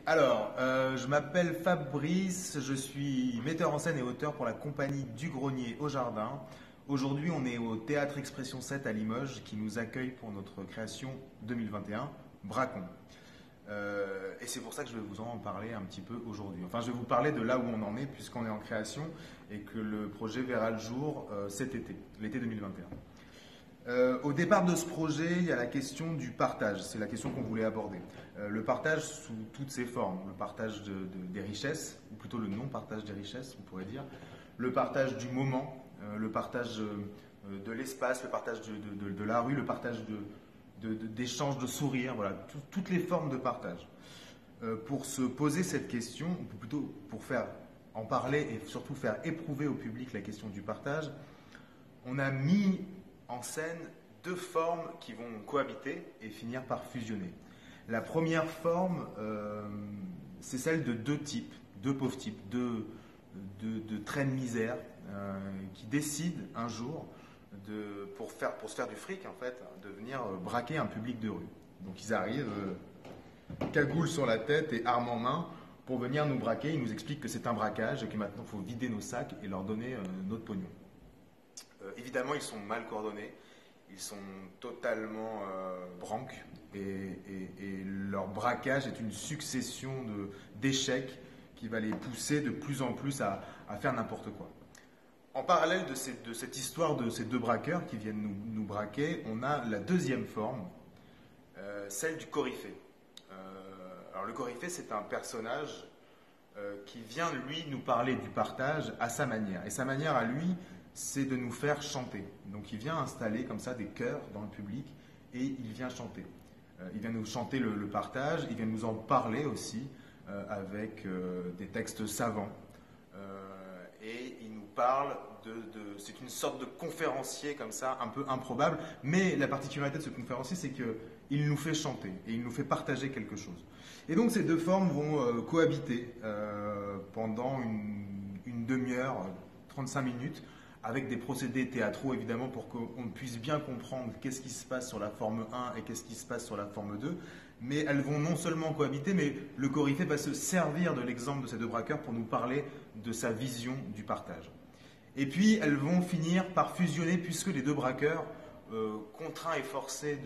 Je m'appelle Fabrice, je suis metteur en scène et auteur pour la compagnie du Grenier au Jardin. Aujourd'hui, on est au Théâtre Expression 7 à Limoges qui nous accueille pour notre création 2021, Bracon. Et c'est pour ça que je vais vous en parler un petit peu aujourd'hui. Enfin, je vais vous parler de là où on en est puisqu'on est en création et que le projet verra le jour cet été, l'été 2021. Au départ de ce projet, il y a la question du partage. C'est la question qu'on voulait aborder. Le partage sous toutes ses formes. Le partage des richesses, ou plutôt le non-partage des richesses, on pourrait dire. Le partage du moment, le partage de l'espace, le partage de la rue, le partage d'échanges de sourires. Voilà, toutes les formes de partage. Pour se poser cette question, ou plutôt pour faire en parler et surtout faire éprouver au public la question du partage, on a mis en scène deux formes qui vont cohabiter et finir par fusionner. La première forme, c'est celle de deux types, deux pauvres types, de traits de misère qui décident un jour, pour se faire du fric, en fait, de venir braquer un public de rue. Donc ils arrivent, cagoule sur la tête et arme en main, pour venir nous braquer. Ils nous expliquent que c'est un braquage et que maintenant il faut vider nos sacs et leur donner notre pognon. Évidemment, ils sont mal coordonnés, ils sont totalement branques et leur braquage est une succession d'échecs qui va les pousser de plus en plus à faire n'importe quoi. En parallèle de cette histoire de ces deux braqueurs qui viennent nous braquer, on a la deuxième forme, celle du coryphée. Alors le coryphée, c'est un personnage qui vient, lui, nous parler du partage à sa manière. Et sa manière à lui, c'est de nous faire chanter. Donc il vient installer comme ça des chœurs dans le public et il vient chanter. Il vient nous chanter le partage, il vient nous en parler aussi avec des textes savants. Et il nous parle c'est une sorte de conférencier comme ça, un peu improbable, mais la particularité de ce conférencier, c'est qu'il nous fait chanter et il nous fait partager quelque chose. Et donc ces deux formes vont cohabiter pendant une demi-heure, 35 minutes, avec des procédés théâtraux évidemment pour qu'on puisse bien comprendre qu'est-ce qui se passe sur la forme 1 et qu'est-ce qui se passe sur la forme 2. Mais elles vont non seulement cohabiter, mais le coryphée va se servir de l'exemple de ces deux braqueurs pour nous parler de sa vision du partage. Et puis elles vont finir par fusionner puisque les deux braqueurs, contraints et forcés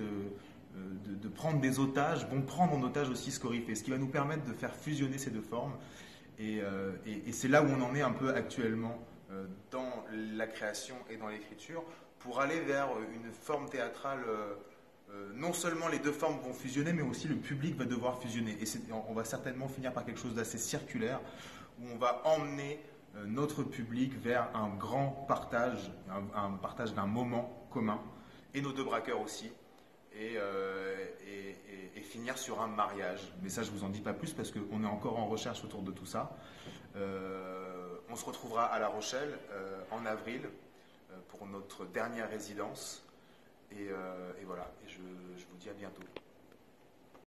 de prendre des otages, vont prendre en otage aussi ce coryphée, ce qui va nous permettre de faire fusionner ces deux formes. Et c'est là où on en est un peu actuellement dans la création et dans l'écriture, pour aller vers une forme théâtrale. Non seulement les deux formes vont fusionner, mais aussi le public va devoir fusionner. Et on va certainement finir par quelque chose d'assez circulaire, où on va emmener notre public vers un grand partage, un partage d'un moment commun, et nos deux braqueurs aussi, et finir sur un mariage. Mais ça, je ne vous en dis pas plus, parce qu'on est encore en recherche autour de tout ça. On se retrouvera à La Rochelle en avril pour notre dernière résidence. Et voilà, et je vous dis à bientôt.